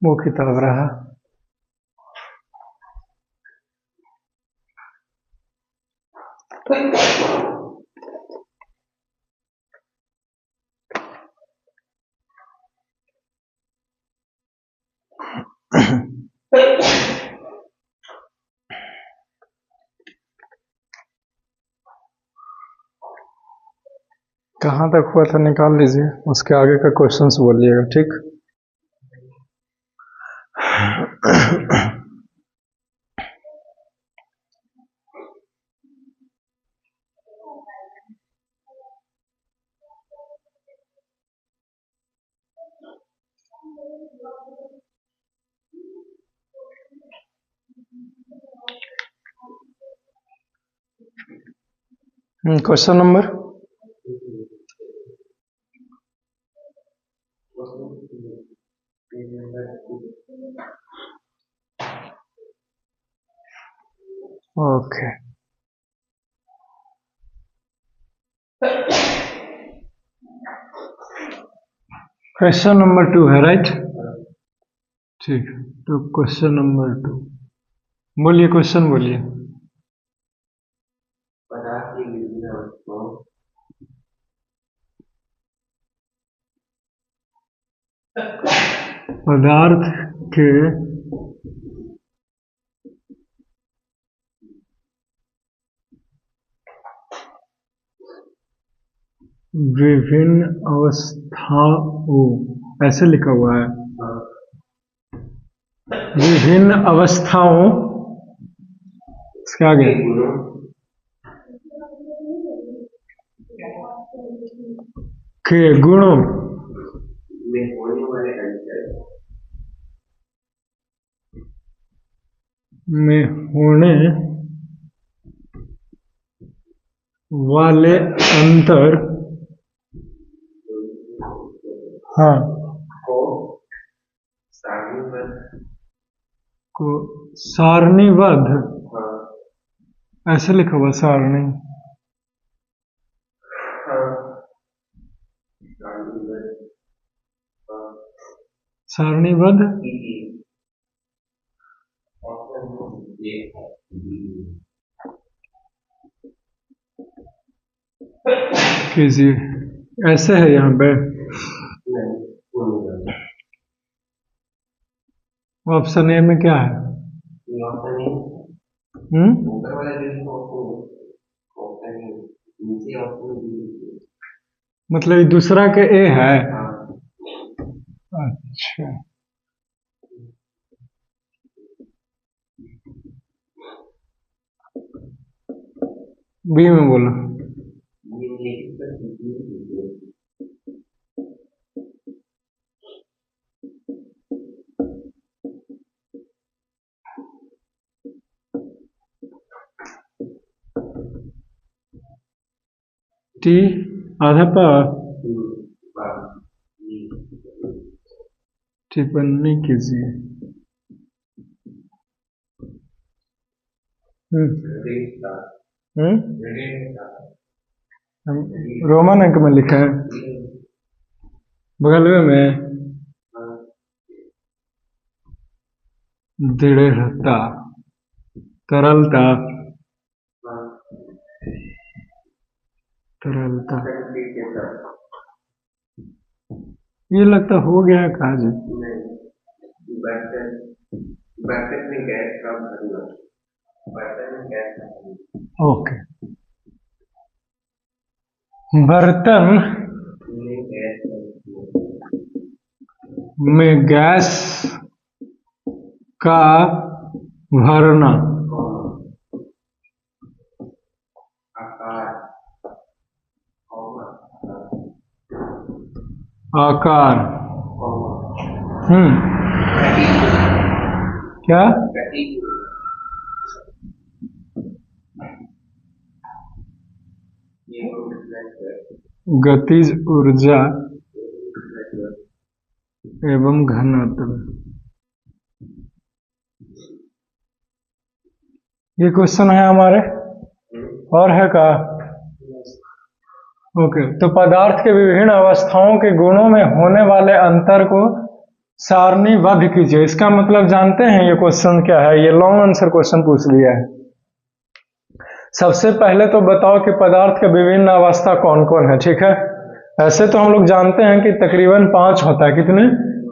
वो किताब रहा। कहाँ तक हुआ था निकाल लीजिए, उसके आगे का क्वेश्चंस बोलिएगा, ठीक। Question number okay, question number 2 है, राइट। ठीक है, तो क्वेश्चन नंबर 2 बोलिए, क्वेश्चन बोलिए। पदार्थ के विभिन्न अवस्थाओं, ऐसे लिखा हुआ है, विभिन्न अवस्थाओं, इसके आगे के गुणों में होने वाले अंतर, हाँ, को सारणीबद्ध, ऐसे लिखा हुआ सारणी, सारणीबद्ध कीजिए, ऐसे है यहाँ पे। ऑप्शन ए में क्या है? मतलब दूसरा के ए है। अच्छा, बी में बोलो। टी आधा पा टिप्पणी कीजिए। रोमन अंक में लिखा है, बगल में दृढ़ता, तरलता, तरलता, ये लगता हो गया है कहा जी। ओके, बर्तन में गैस का भरना, आकार, क्या गतिज ऊर्जा एवं घनत्व। ये क्वेश्चन है हमारे, और है का? ओके, तो पदार्थ के विभिन्न अवस्थाओं के गुणों में होने वाले अंतर को सारणीबद्ध कीजिए। इसका मतलब जानते हैं ये क्वेश्चन क्या है? ये लॉन्ग आंसर क्वेश्चन पूछ लिया है। सबसे पहले तो बताओ कि पदार्थ के विभिन्न अवस्था कौन कौन है। ठीक है, ऐसे तो हम लोग जानते हैं कि तकरीबन 5 होता है। कितने?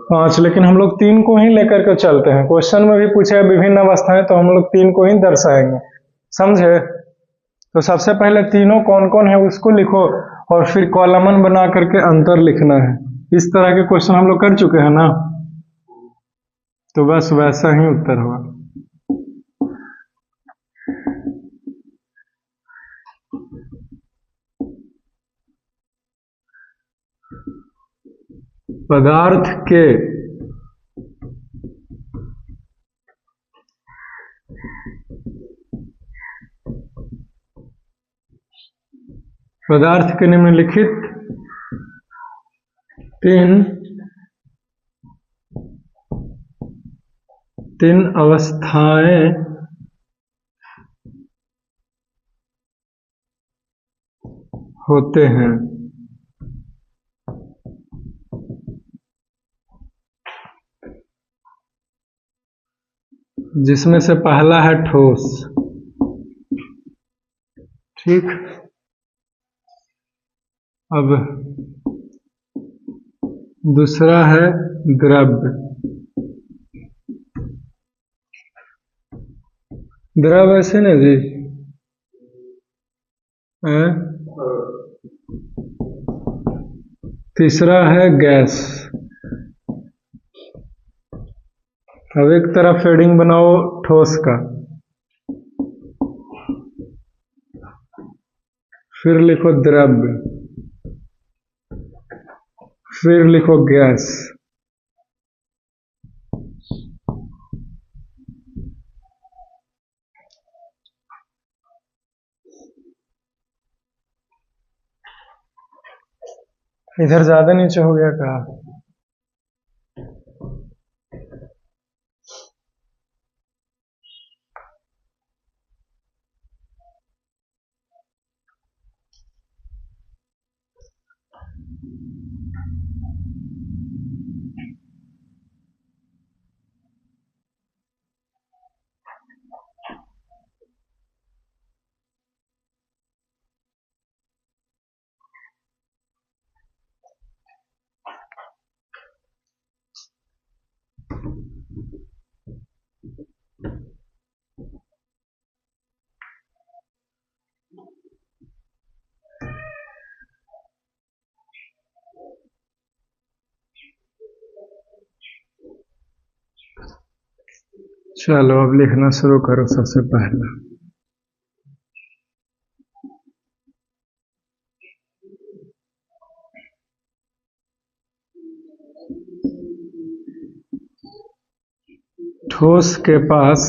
5, लेकिन हम लोग 3 को ही लेकर के चलते हैं। क्वेश्चन में भी पूछे विभिन्न अवस्थाएं, तो हम लोग 3 को ही दर्शाएंगे। समझे? तो सबसे पहले तीनों कौन कौन है उसको लिखो, और फिर कॉलमन बना करके अंतर लिखना है। इस तरह के क्वेश्चन हम लोग कर चुके हैं ना, तो बस वैसा ही उत्तर होगा। पदार्थ के निम्नलिखित 3 अवस्थाएं होते हैं। जिसमें से पहला है ठोस। ठीक, अब दूसरा है द्रव्य। द्रव ऐसे ना जी, तीसरा है गैस। अब एक तरफ हेडिंग बनाओ ठोस का, फिर लिखो द्रव्य, फिर लिखो गैस। इधर ज्यादा नीचे हो गया क्या? चलो अब लिखना शुरू करो। सबसे पहला ठोस के पास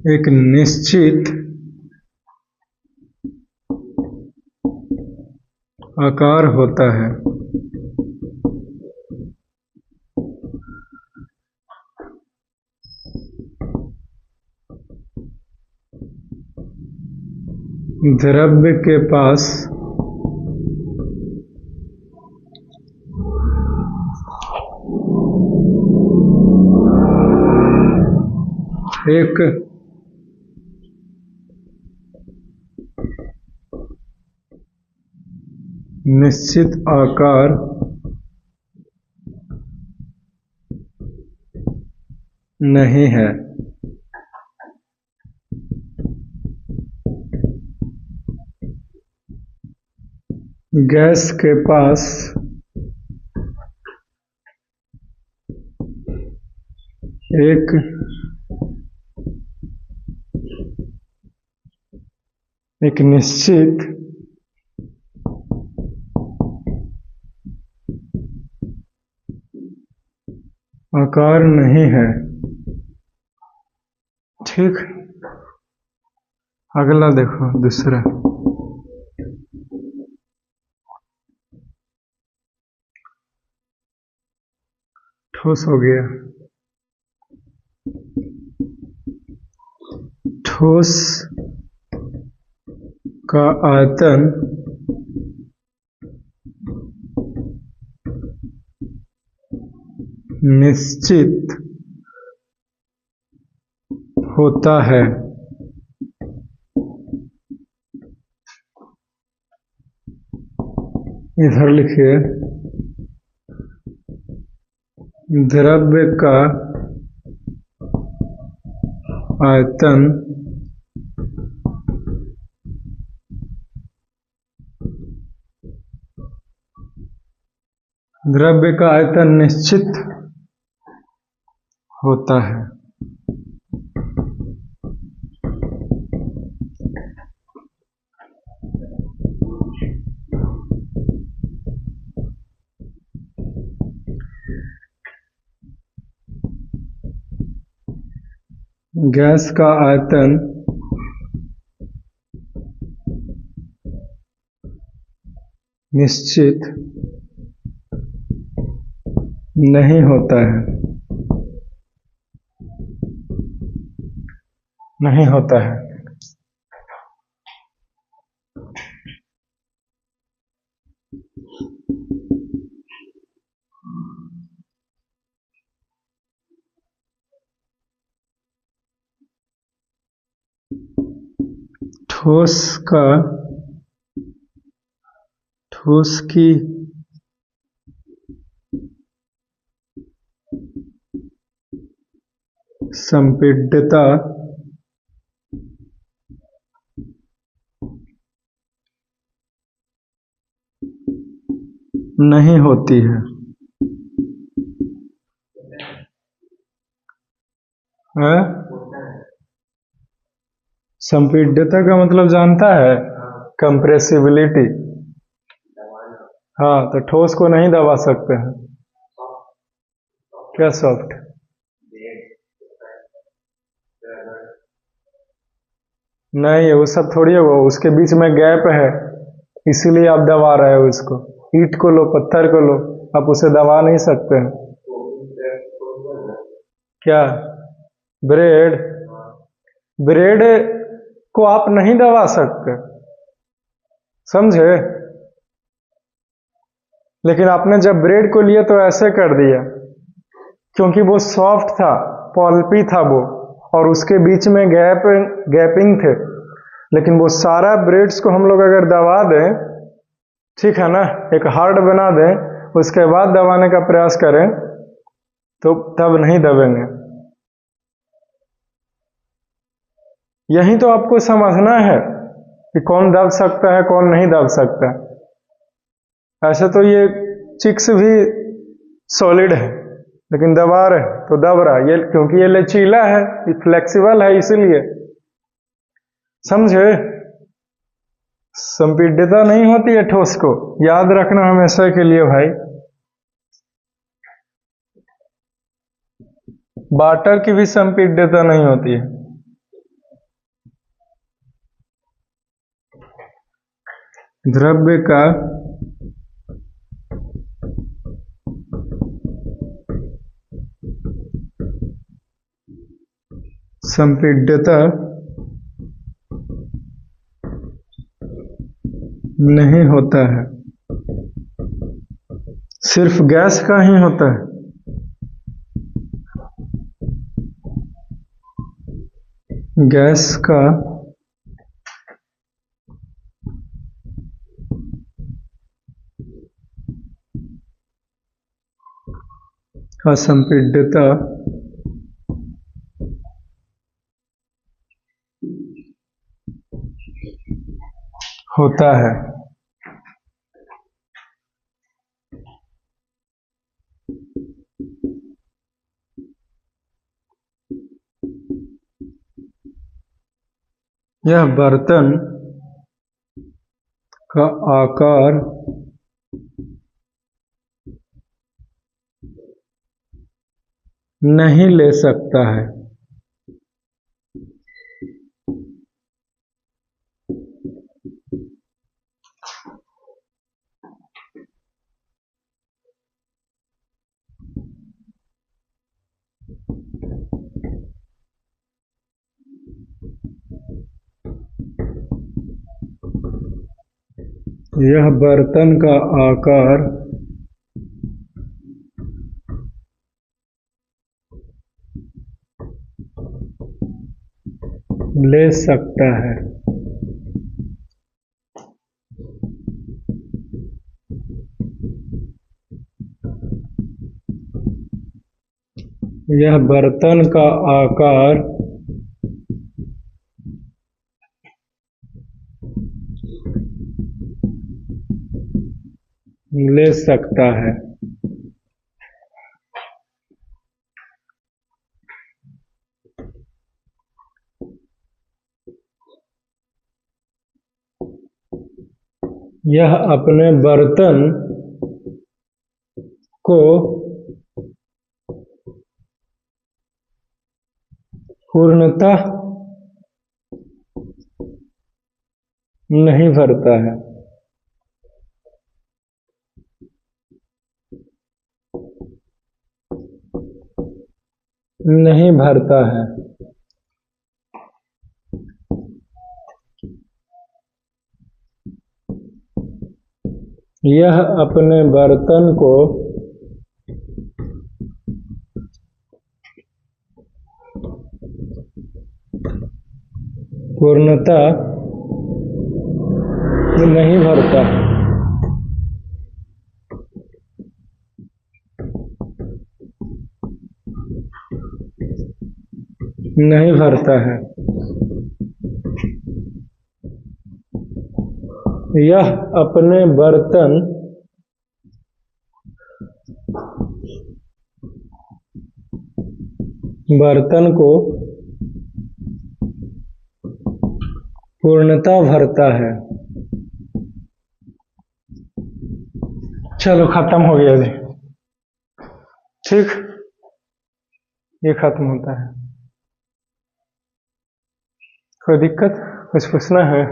एक निश्चित आकार होता है। द्रव्य के पास एक निश्चित आकार नहीं है। गैस के पास एक निश्चित आकार नहीं है। ठीक, अगला देखो दूसरा। ठोस हो गया। ठोस का आयतन निश्चित होता है। इधर लिखिए, द्रव्य का आयतन निश्चित होता है। गैस का आयतन निश्चित नहीं होता है। नहीं होता है। ठोस की संपीड्यता नहीं होती है। संपीड्यता का मतलब जानता है? कंप्रेसिबिलिटी। हाँ, तो ठोस को नहीं दबा सकते हैं। क्या सॉफ्ट? नहीं, वो सब थोड़ी है, वो उसके बीच में गैप है, इसीलिए आप दबा रहे हो उसको। ईंट को लो, पत्थर को लो, आप उसे दबा नहीं सकते हैं। क्या? ब्रेड? ब्रेड को आप नहीं दबा सकते, समझे? लेकिन आपने जब ब्रेड को लिया तो ऐसे कर दिया, क्योंकि वो सॉफ्ट था, पल्पी था वो, और उसके बीच में गैपिंग थे। लेकिन वो सारा ब्रेड्स को हम लोग अगर दबा दें, ठीक है ना, एक हार्ड बना दें, उसके बाद दबाने का प्रयास करें, तो तब नहीं दबेंगे। यही तो आपको समझना है कि कौन दब सकता है, कौन नहीं दब सकता। ऐसे तो ये चिक्स भी सॉलिड है, लेकिन दबा रहे तो दब रहा है, ये क्योंकि ये लचीला है, ये फ्लेक्सिबल है, इसीलिए। समझे? संपीड्यता नहीं होती है ठोस को, याद रखना हमेशा के लिए भाई। वाटर की भी संपीड्यता नहीं होती है। द्रव्य का संपीड्यता नहीं होता है, सिर्फ गैस का ही होता है। गैस का असंपीड्यता होता है। यह बर्तन का आकार नहीं ले सकता है। यह बर्तन का आकार ले सकता है। यह बर्तन का आकार ले सकता है। यह अपने बर्तन को पूर्णतः नहीं भरता है। नहीं भरता है। यह अपने बर्तन को पूर्णतः नहीं भरता है। नहीं भरता है। यह अपने बर्तन को पूर्णतः भरता है। चलो खत्म हो गया जी। ठीक, ये खत्म होता है। कोई दिक्कत, कुछ पूछना है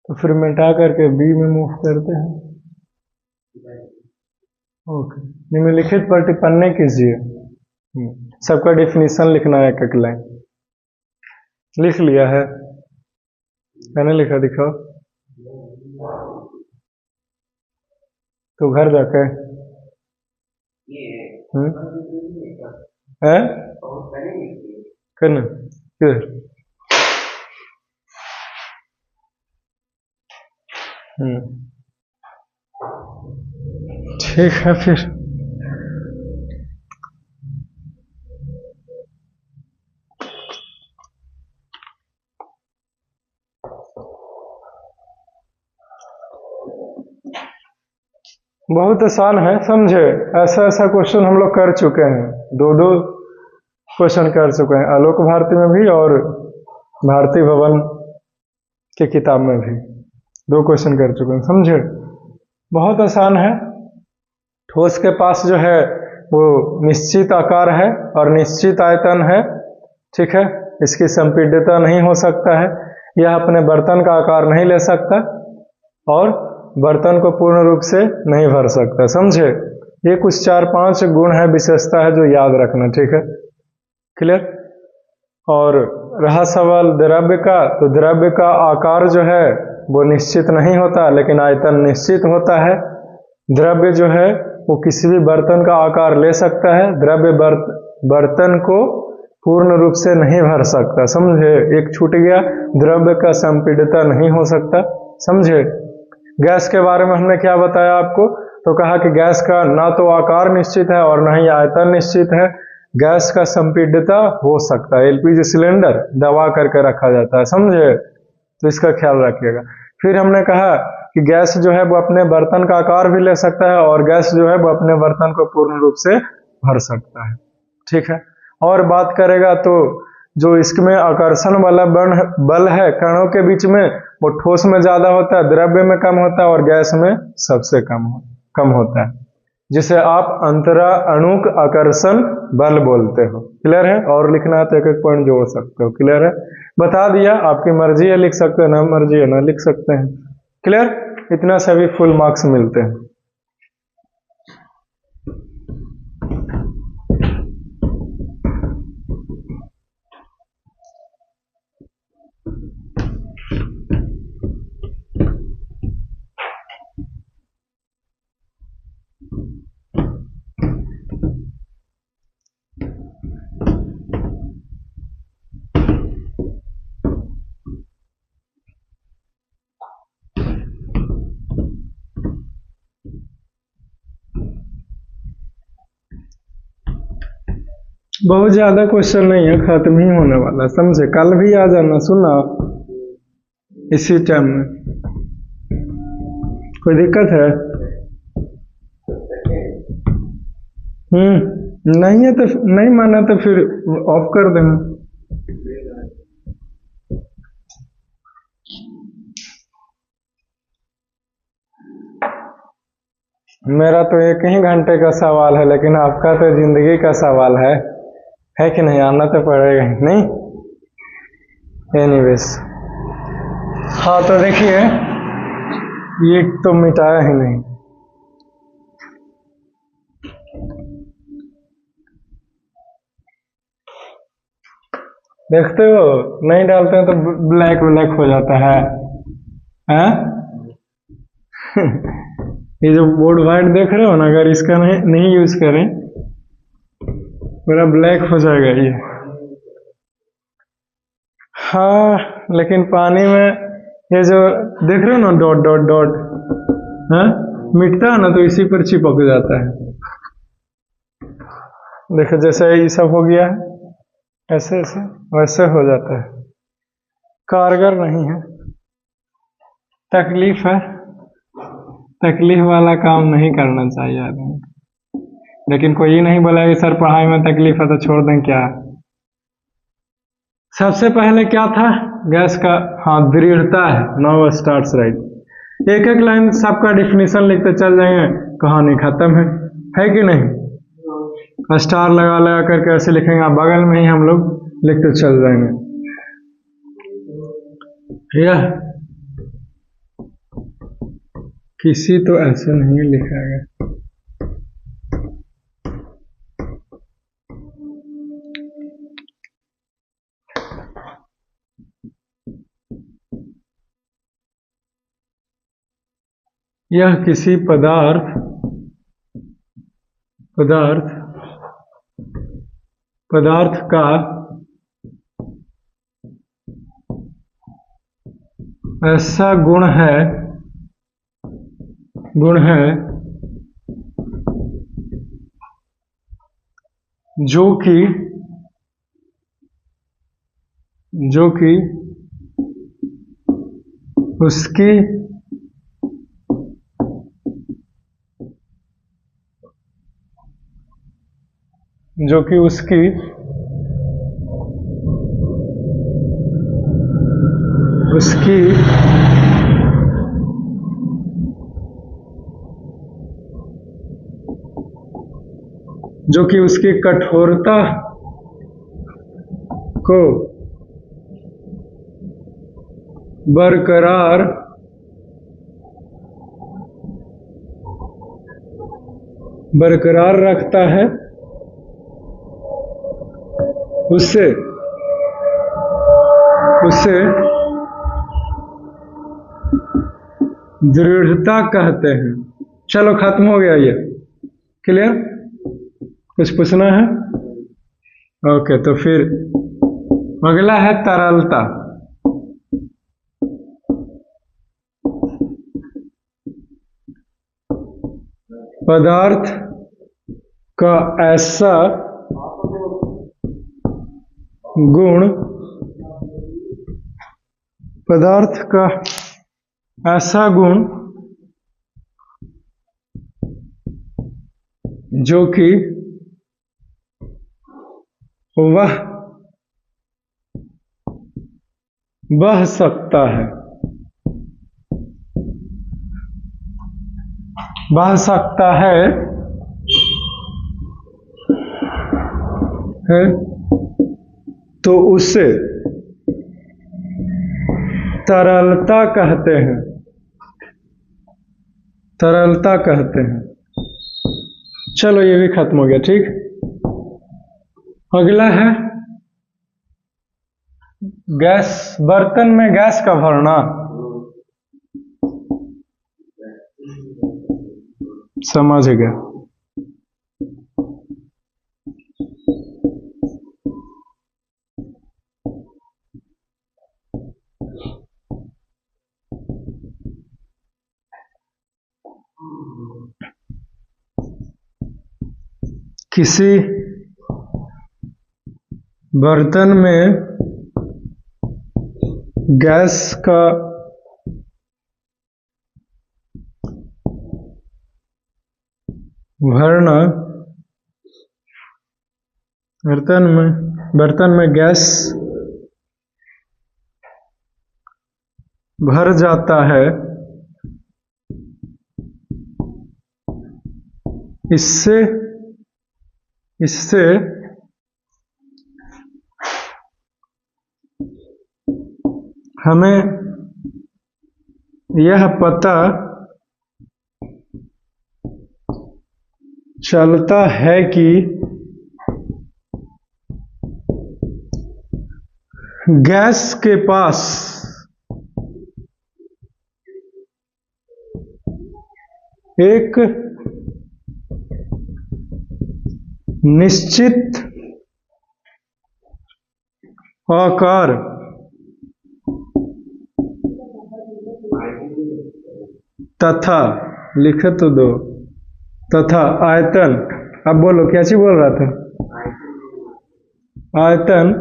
तो फिर मिटा करके बी में मूव करते हैं। ओके, निम्नलिखित पर टिप्पणी कीजिए। सबका डेफिनेशन लिखना है, एक लाइन लिख लिया है? मैंने लिखा, दिखाओ तो घर जाके है करना किधर? ठीक है फिर। बहुत आसान है, समझे? ऐसा ऐसा क्वेश्चन हम लोग कर चुके हैं, दो क्वेश्चन कर चुके हैं, आलोक भारती में भी और भारती भवन की किताब में भी 2 क्वेश्चन कर चुके हैं, समझे? बहुत आसान है। ठोस के पास जो है वो निश्चित आकार है और निश्चित आयतन है, ठीक है? इसकी संपीड्यता नहीं हो सकता है। यह अपने बर्तन का आकार नहीं ले सकता और बर्तन को पूर्ण रूप से नहीं भर सकता, समझे? ये कुछ 4-5 गुण है, विशेषता है जो याद रखना, ठीक है? क्लियर? और रहा सवाल द्रव्य का, तो द्रव्य का आकार जो है वो निश्चित नहीं होता, लेकिन आयतन निश्चित होता है। द्रव्य जो है वो किसी भी बर्तन का आकार ले सकता है। द्रव्य बर्तन को पूर्ण रूप से नहीं भर सकता, समझे? एक छूट गया, द्रव्य का संपीड्यता नहीं हो सकता, समझे? गैस के बारे में हमने क्या बताया आपको? तो कहा कि गैस का ना तो आकार निश्चित है और ना ही आयतन निश्चित है। गैस का संपीड्यता हो सकता है, एलपीजी सिलेंडर दबा करके रखा जाता है, समझे? तो इसका ख्याल रखिएगा। फिर हमने कहा कि गैस जो है वो अपने बर्तन का आकार भी ले सकता है और गैस जो है वो अपने बर्तन को पूर्ण रूप से भर सकता है, ठीक है? और बात करेगा तो जो इसमें आकर्षण वाला बल है कणों के बीच में, वो ठोस में ज्यादा होता है, द्रव्य में कम होता है और गैस में सबसे कम होता है, जिसे आप अंतरा अणुक आकर्षण बल बोलते हो। क्लियर है? और लिखना है तो एक पॉइंट जोड़ सकते हो। क्लियर है? बता दिया, आपकी मर्जी है, लिख सकते हो, ना मर्जी है ना लिख सकते हैं। क्लियर? इतना से भी फुल मार्क्स मिलते हैं। बहुत ज्यादा क्वेश्चन नहीं है, खत्म ही होने वाला, समझे? कल भी आ जाना, सुना इसी टाइम में। कोई दिक्कत है? नहीं है तो नहीं माना तो फिर ऑफ कर देना। मेरा तो 1 ही घंटे का सवाल है, लेकिन आपका तो जिंदगी का सवाल है कि नहीं? आना तो पड़ेगा ही नहीं। एनीवेज, हाँ तो देखिए, ये तो मिटाया ही नहीं। देखते हो, नहीं डालते हैं तो ब्लैक ब्लैक हो जाता है, हैं? ये जो बोर्ड वाइट देख रहे हो ना, अगर इसका नहीं यूज करें पूरा ब्लैक हो जाएगा ये। हाँ, लेकिन पानी में ये जो देख रहे हो ना, डॉट डॉट डॉट, हाँ, मिटता है ना तो इसी पर चिपक जाता है। देखो जैसे ये सब हो गया है, ऐसे ऐसे वैसे हो जाता है। कारगर नहीं है, तकलीफ है, तकलीफ वाला काम नहीं करना चाहिए आदमी। लेकिन कोई ये नहीं बोला कि सर पढ़ाई में तकलीफ है तो छोड़ दें क्या। सबसे पहले क्या था गैस का? हाँ, दृढ़ता है। Now starts right. एक एक लाइन सबका डिफिनीशन लिखते चल जाएंगे, कहानी खत्म है कि नहीं? स्टार लगा लगा करके ऐसे लिखेंगे, बगल में ही हम लोग लिखते चल जाएंगे। यह किसी तो ऐसे नहीं लिखा गया। यह किसी पदार्थ का ऐसा गुण है जो कि उसकी उसकी कठोरता को बरकरार रखता है, उसे दृढ़ता कहते हैं। चलो खत्म हो गया ये, क्लियर? कुछ पूछना है? ओके, तो फिर अगला है तरलता। पदार्थ का ऐसा गुण जो कि वह बह सकता है, तो उसे तरलता कहते हैं। चलो ये भी खत्म हो गया, ठीक। अगला है गैस। बर्तन में गैस का भरना। समझ गया? किसी बर्तन में गैस का भरना, बर्तन में गैस भर जाता है, इससे हमें यह पता चलता है कि गैस के पास एक निश्चित आकार तथा, लिखे तो दो, तथा आयतन, अब बोलो क्या चीज बोल रहा था, आयतन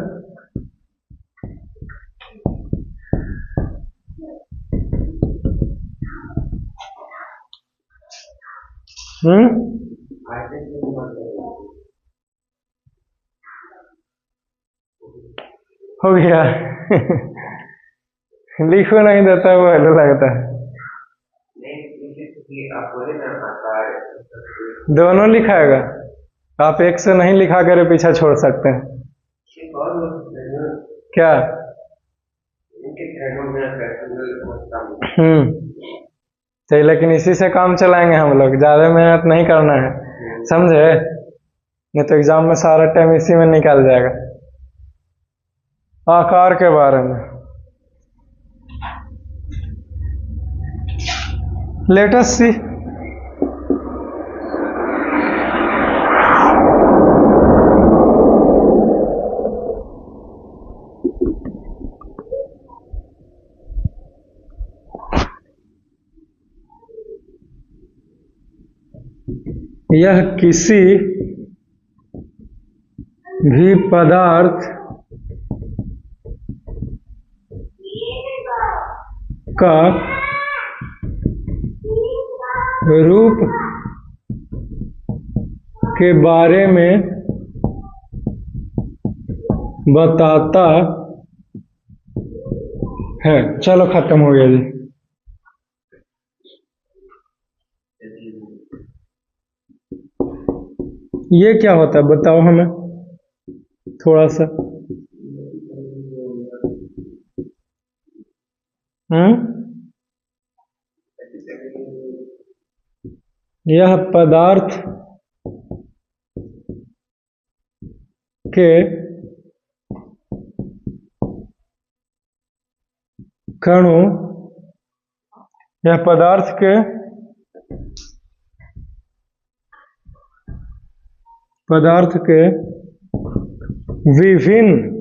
हो गया। लिखो नहीं देता वो हेलो लगता है। दोनों लिखाएगा, आप एक से नहीं लिखा कर पीछा छोड़ सकते हैं। क्या? तो लेकिन इसी से काम चलाएंगे हम लोग, ज्यादा मेहनत नहीं करना है, समझे? नहीं तो एग्जाम में सारा टाइम इसी में निकल जाएगा। आकार के बारे में लेट अस सी। यह किसी भी पदार्थ का रूप के बारे में बताता है। चलो खत्म हो गया जी। ये क्या होता है बताओ हमें थोड़ा सा। यह पदार्थ के कणों, यह पदार्थ के विभिन्न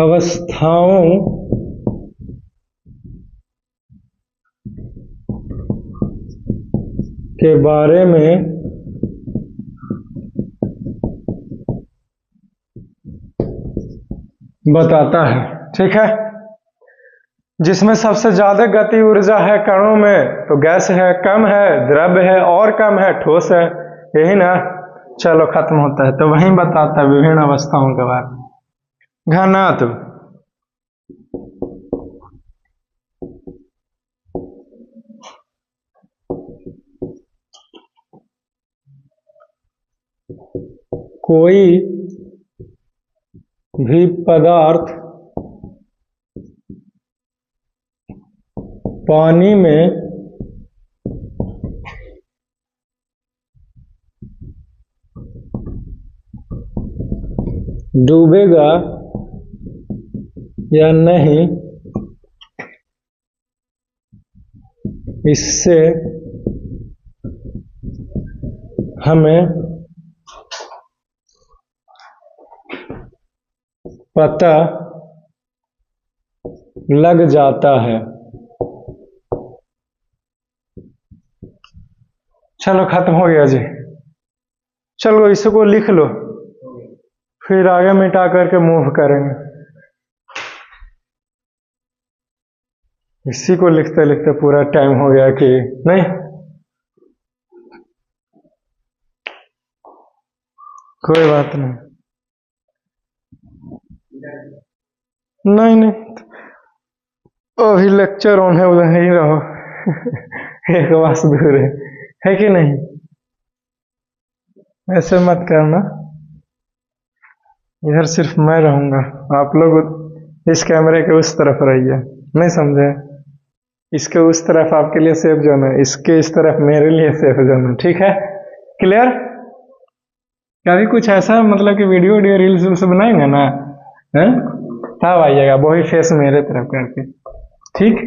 अवस्थाओं के बारे में बताता है। ठीक है, जिसमें सबसे ज्यादा गति ऊर्जा है कणों में तो गैस है, कम है द्रव्य है, और कम है ठोस है, यही ना। चलो खत्म होता है, तो वहीं बताता है विभिन्न अवस्थाओं के बारे में। घनत्व, कोई भी पदार्थ पानी में डूबेगा या नहीं, इससे हमें पता लग जाता है। चलो खत्म हो गया जी। चलो इसको लिख लो, फिर आगे मिटा करके मूव करेंगे। इसी को लिखते लिखते पूरा टाइम हो गया कि नहीं? कोई बात नहीं, नहीं अभी लेक्चर ऑन है, उधर ही रहो। एक बास दूर है कि नहीं? ऐसे मत करना, इधर सिर्फ मैं रहूंगा, आप लोग इस कैमरे के उस तरफ रहिए, नहीं समझे? इसके उस तरफ आपके लिए सेफ जोन है, इसके इस तरफ मेरे लिए सेफ जोन है, ठीक है? क्लियर? कभी कुछ ऐसा मतलब कि वीडियो रील्स बनाएंगे ना, है तब आइएगा, वही फेस मेरे तरफ करके, ठीक?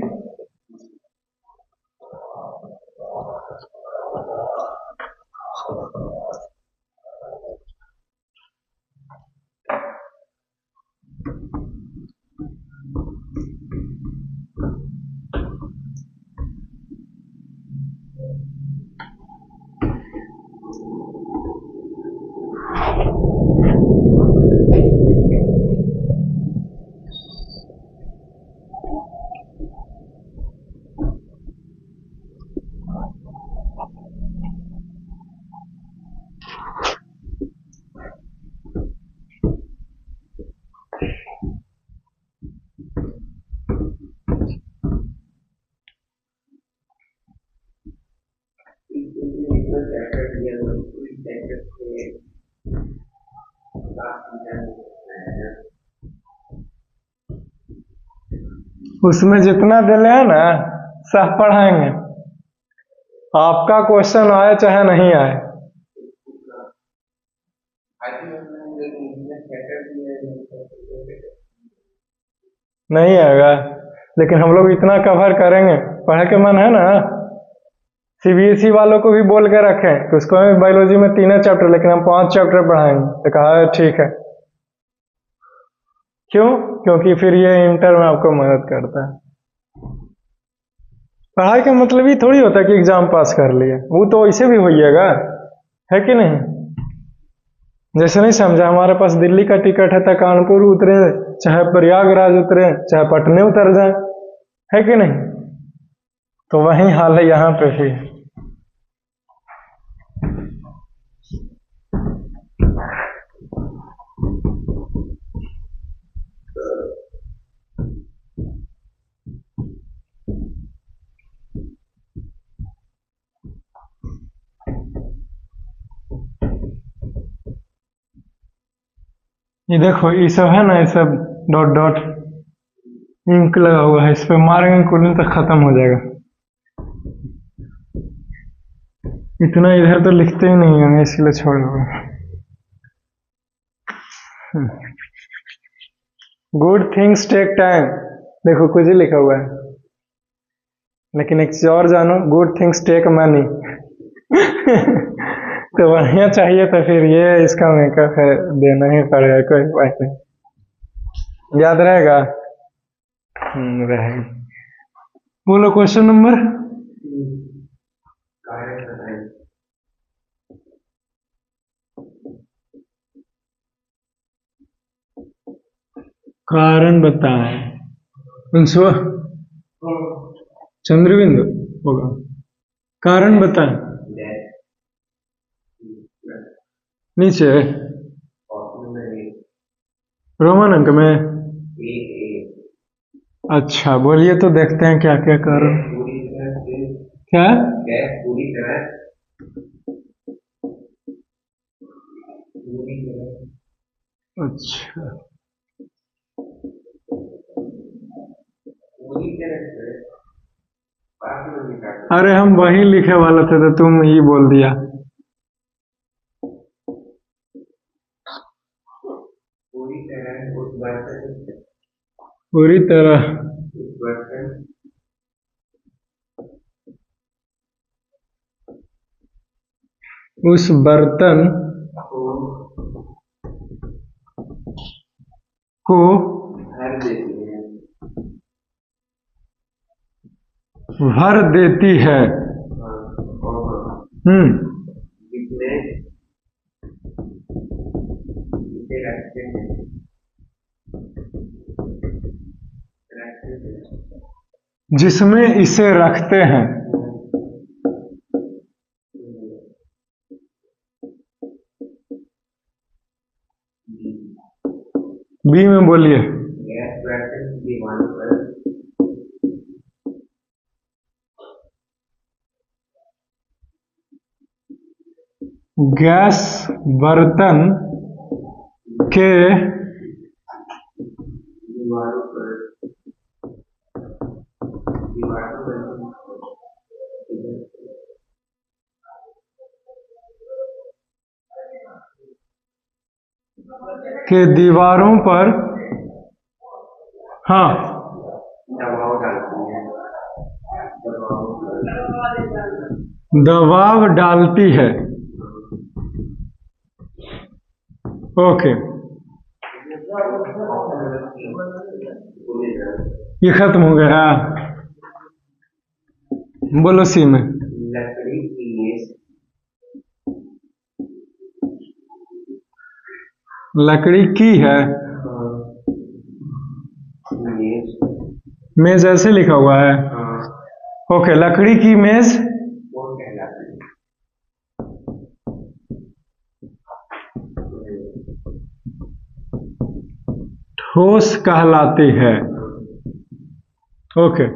उसमें जितना दिले है ना सब पढ़ाएंगे, आपका क्वेश्चन आए चाहे नहीं आए। नहीं आएगा, लेकिन हम लोग इतना कवर करेंगे, पढ़े के मन है ना? सीबीएसई वालों को भी बोल के रखें कि उसको बायोलॉजी में 3 चैप्टर, लेकिन हम 5 चैप्टर पढ़ाएंगे, तो कहा ठीक है। क्यों? क्योंकि फिर ये इंटर में आपको मदद करता है। पढ़ाई का मतलब ये थोड़ी होता है कि एग्जाम पास कर लिए, वो तो ऐसे भी होइएगा, है कि नहीं? जैसे नहीं समझा, हमारे पास दिल्ली का टिकट है तो कानपुर उतरे, चाहे प्रयागराज उतरे, चाहे पटने उतर जाए, है कि नहीं? तो वही हाल है यहाँ पे भी। ये देखो, ये सब है ना, ये सब डॉट डॉट इंक लगा हुआ है, इस पे मारेंगे कूलेंगे तो खत्म हो जाएगा। इतना इधर तो लिखते ही नहीं है, इसलिए छोड़ दो। गुड थिंग्स टेक टाइम, देखो कुछ ही लिखा हुआ है, लेकिन एक चीज और जानो, गुड थिंग्स टेक मनी। तो बढ़िया चाहिए तो फिर ये इसका मेकअप है, देना ही पड़ेगा, कोई बात नहीं। याद रहेगा? रहेगा। बोलो क्वेश्चन नंबर। कारण बताएं। अंशुआ, चंद्रबिंदु होगा। कारण बताएं। नीचे रोमन अंक में। अच्छा बोलिए तो देखते हैं क्या क्या कारण। क्या? अच्छा, अरे हम वही लिखे वाला थे तो तुम ही बोल दिया। पूरी तरह उस बर्तन को भर देती है। जिसमें इसे रखते हैं जिसमें इसे रखते हैं। बी में बोलिए। गैस बर्तन की दीवारों पर गैस बर्तन के दीवारों पर के दीवारों पर हाँ दबाव डालती है, दबाव डालती है। ओके, ये खत्म हो गया। बोलो सी में। लकड़ी की मेज, लकड़ी की है, मेज ऐसे लिखा हुआ है। ओके, लकड़ी की मेज वो कहलाती है। ठोस कहलाती है। ओके,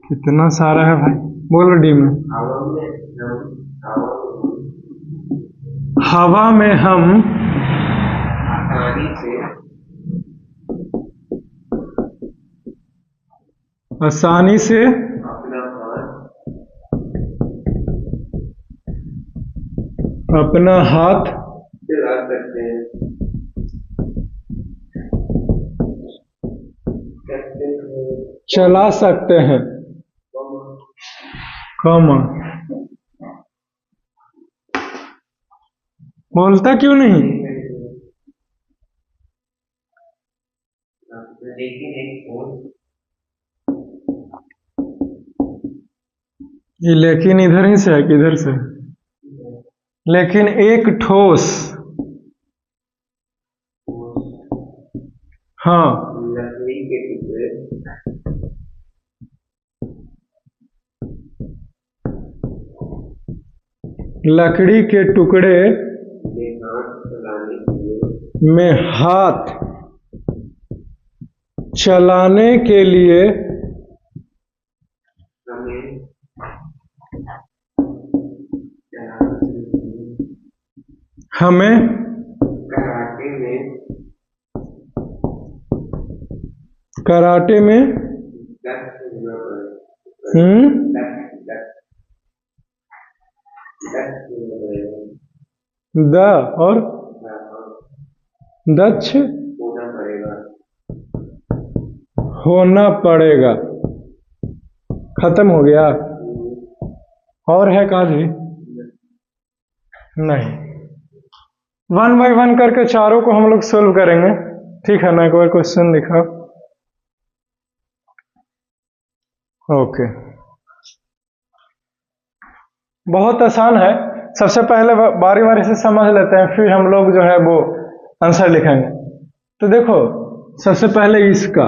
कितना सारा है भाई। बोलो डी में। हवा में हम आसानी से अपना हाथ चला सकते हैं। चला सकते हैं। कॉमा बोलता क्यों नहीं? ये लेकिन इधर ही से है, किधर से? लेकिन एक ठोस, हाँ, लकड़ी के टुकड़े लकड़ी के टुकड़े में हाथ चलाने के लिए हमें कराटे में द और दक्ष होना पड़ेगा। खत्म हो गया। और है काज भी नहीं। 1 बाय 1 करके चारों को हम लोग सोल्व करेंगे, ठीक है ना? एक बार क्वेश्चन दिखाओ। ओके, बहुत आसान है। सबसे पहले बारी बारी से समझ लेते हैं, फिर हम लोग जो है वो आंसर लिखेंगे। तो देखो, सबसे पहले इसका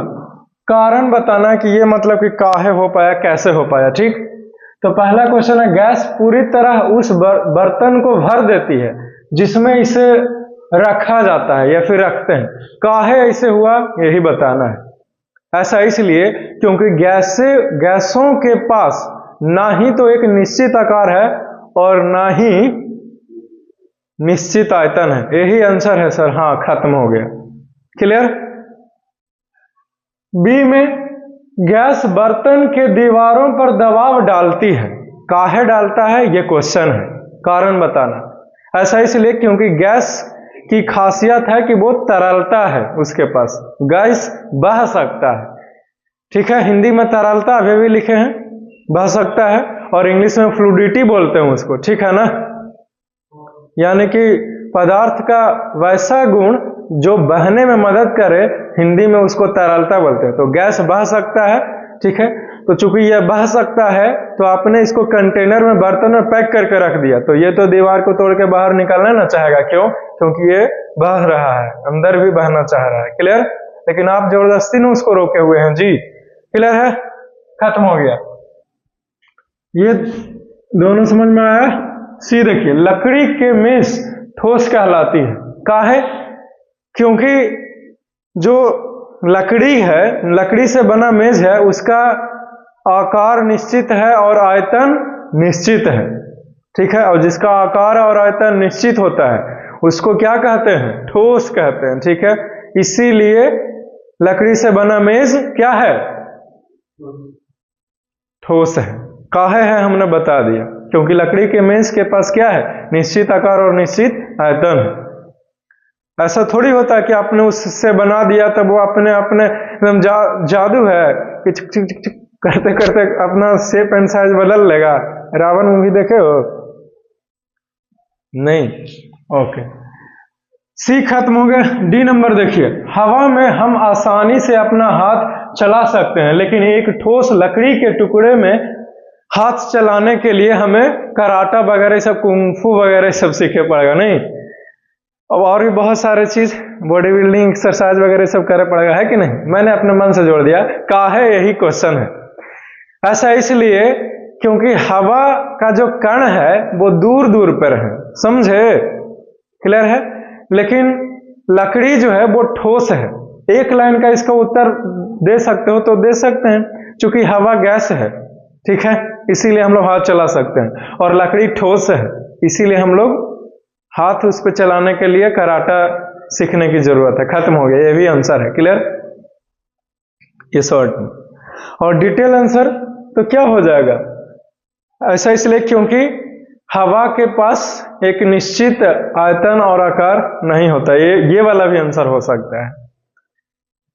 कारण बताना है कि ये मतलब कि काहे हो पाया, कैसे हो पाया, ठीक? तो पहला क्वेश्चन है, गैस पूरी तरह उस बर्तन को भर देती है जिसमें इसे रखा जाता है या फिर रखते हैं। काहे ऐसे हुआ, यही बताना है। ऐसा इसलिए क्योंकि गैसों के पास ना ही तो एक निश्चित आकार है और ना ही निश्चित आयतन है। यही आंसर है सर। हाँ, खत्म हो गया। क्लियर? बी में गैस बर्तन के दीवारों पर दबाव डालती है। काहे डालता है, ये क्वेश्चन है। कारण बताना। ऐसा इसलिए क्योंकि गैस की खासियत है कि वो तरलता है, उसके पास गैस बह सकता है, ठीक है? हिंदी में तरलता अभी भी लिखे हैं, बह सकता है, और इंग्लिश में फ्लूइडिटी बोलते हैं उसको, ठीक है ना? यानी कि पदार्थ का वैसा गुण जो बहने में मदद करे, हिंदी में उसको तरलता बोलते हैं। तो गैस बह सकता है, ठीक है? तो चूंकि यह बह सकता है तो आपने इसको कंटेनर में, बर्तन में पैक करके रख दिया, तो ये तो दीवार को तोड़ के बाहर निकलना ना चाहेगा। क्यों? क्योंकि ये बह रहा है, अंदर भी बहना चाह रहा है। क्लियर? लेकिन आप जबरदस्ती ने उसको रोके हुए हैं जी। क्लियर है? खत्म हो गया। ये दोनों समझ में आया? सी देखिए, लकड़ी के मेज ठोस कहलाती है। काहे? क्योंकि जो लकड़ी है, लकड़ी से बना मेज है, उसका आकार निश्चित है और आयतन निश्चित है। ठीक है? और जिसका आकार और आयतन निश्चित होता है उसको क्या कहते हैं? ठोस कहते हैं। ठीक है? इसीलिए लकड़ी से बना मेज क्या है? ठोस है। काहे है हमने बता दिया, क्योंकि लकड़ी के मेज के पास क्या है? निश्चित आकार और निश्चित आयतन है। ऐसा थोड़ी होता है कि आपने उससे बना दिया तब वो अपने एकदम जादू है कि चिक चिक चिक चिक करते करते अपना शेप एंड साइज बदल लेगा। रावण मूवी देखे हो? नहीं। ओके, सी खत्म हो गया। डी नंबर देखिए, हवा में हम आसानी से अपना हाथ चला सकते हैं, लेकिन एक ठोस लकड़ी के टुकड़े में हाथ चलाने के लिए हमें कराटा वगैरह सब, कुंफू वगैरह सब सीखे पड़ेगा। नहीं, अब और भी बहुत सारे चीज, बॉडी बिल्डिंग एक्सरसाइज वगैरह सब करे पड़ेगा, है कि नहीं? मैंने अपने मन से जोड़ दिया। काहे? यही क्वेश्चन है। ऐसा इसलिए क्योंकि हवा का जो कण है वो दूर दूर पर है, समझे? क्लियर है? लेकिन लकड़ी जो है वो ठोस है। एक लाइन का इसका उत्तर दे सकते हो तो दे सकते हैं, क्योंकि हवा गैस है। ठीक है? इसीलिए हम लोग हाथ चला सकते हैं, और लकड़ी ठोस है, इसीलिए हम लोग हाथ उस पर चलाने के लिए कराटा सीखने की जरूरत है। खत्म हो गया, ये भी आंसर है। क्लियर? ये शॉर्ट में। और डिटेल आंसर तो क्या हो जाएगा? ऐसा इसलिए क्योंकि हवा के पास एक निश्चित आयतन और आकार नहीं होता। ये वाला भी आंसर हो सकता है।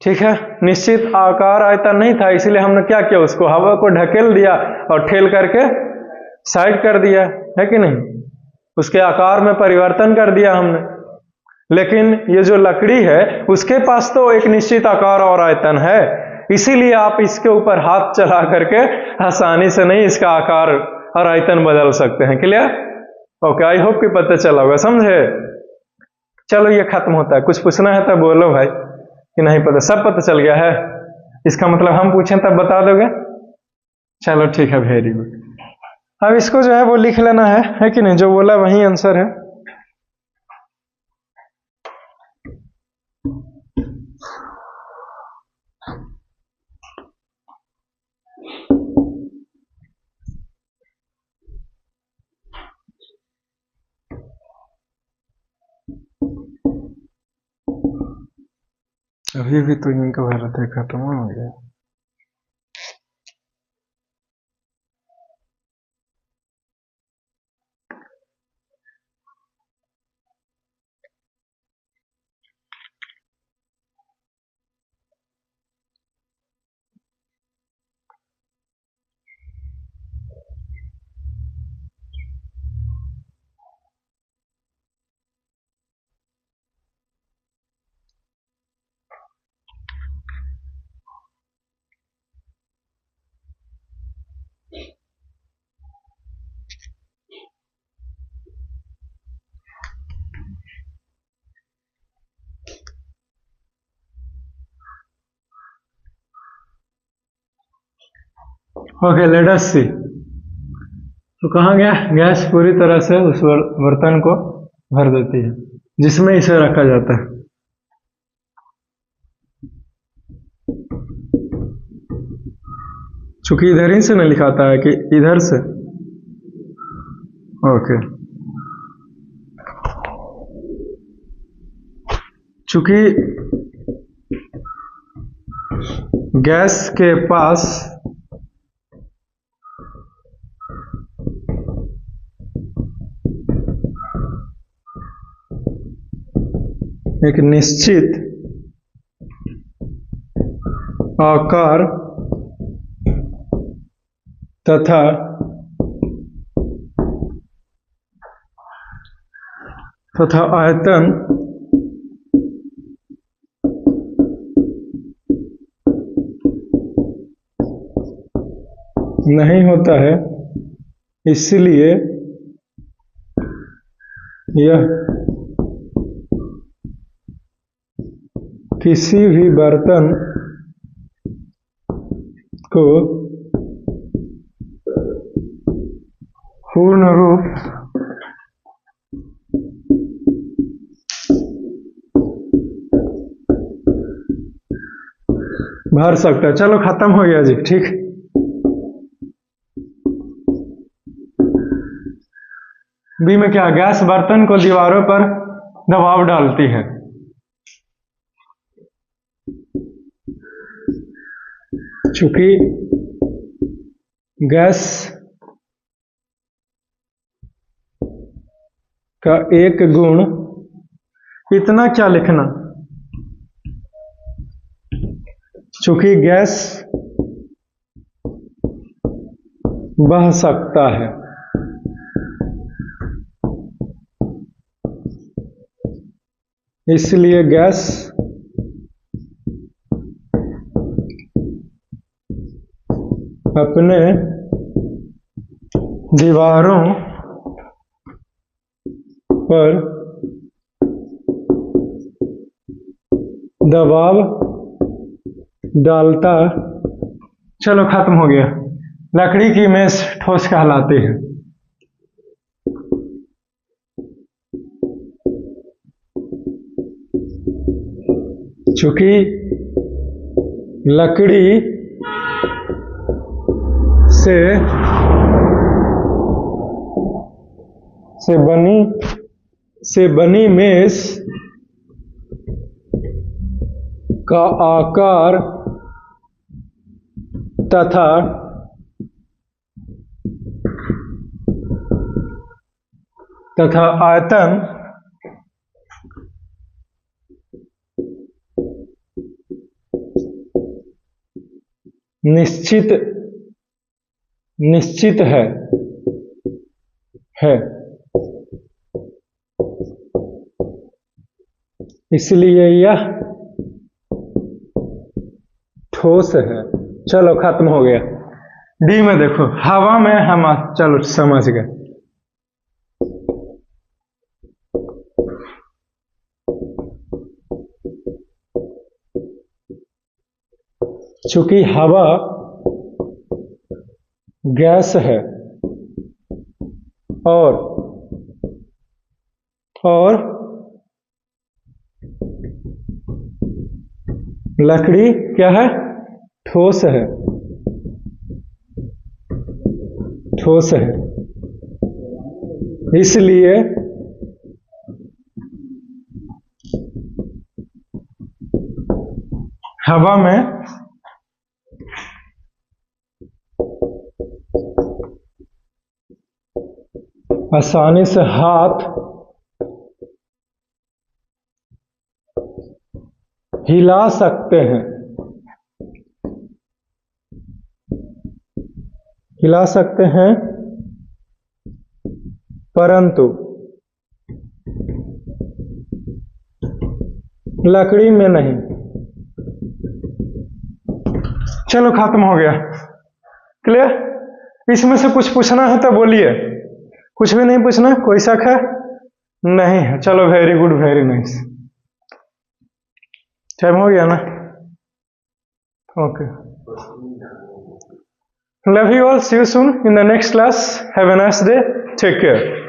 ठीक है? निश्चित आकार आयतन नहीं था, इसीलिए हमने क्या किया? उसको हवा को ढकेल दिया और ठेल करके साइड कर दिया, है कि नहीं? उसके आकार में परिवर्तन कर दिया हमने। लेकिन ये जो लकड़ी है उसके पास तो एक निश्चित आकार और आयतन है, इसीलिए आप इसके ऊपर हाथ चला करके आसानी से नहीं इसका आकार और आयतन बदल सकते हैं। क्लियर? ओके, आई होप कि पता चला होगा। समझे? चलो, ये खत्म होता है। कुछ पूछना है तो बोलो भाई, कि नहीं पता? सब पता चल गया है? इसका मतलब हम पूछें तब बता दोगे? चलो ठीक है, वेरी गुड। अब इसको जो है वो लिख लेना है कि नहीं? जो बोला वही आंसर है। अभी भी तो इनका भारत है, खत्म हो गया। ओके, लेट अस सी। तो कहाँ गया? गैस पूरी तरह से उस बर्तन को भर देती है जिसमें इसे रखा जाता है। चूंकि इधर ही से न लिखाता है कि इधर से। ओके, चूंकि गैस के पास एक निश्चित आकार तथा आयतन नहीं होता है, इसलिए यह किसी भी बर्तन को पूर्ण रूप भर सकता है। चलो खत्म हो गया जी, ठीक। बी में क्या, गैस बर्तन को दीवारों पर दबाव डालती है। चूंकि गैस का एक गुण, इतना क्या लिखना, चूंकि गैस बह सकता है, इसलिए गैस अपने दीवारों पर दबाव डालता। चलो खत्म हो गया। लकड़ी की मेज ठोस कहलाती है। चूंकि लकड़ी से बनी मेज का आकार तथा आयतन निश्चित है। इसलिए यह ठोस है। चलो खत्म हो गया। डी में देखो, हवा में हम, चलो समझ गए। चूंकि हवा गैस है और लकड़ी क्या है, ठोस है। इसलिए हवा में आसानी से हाथ हिला सकते हैं, परंतु लकड़ी में नहीं। चलो खत्म हो गया। क्लियर? इसमें से कुछ पूछना है तो बोलिए, कुछ भी नहीं पूछना, कोई शक है? नहीं है। चलो very good, very nice. Time हो गया ना? Okay. Love you all. See you soon in the next class. Have a nice day. Take care.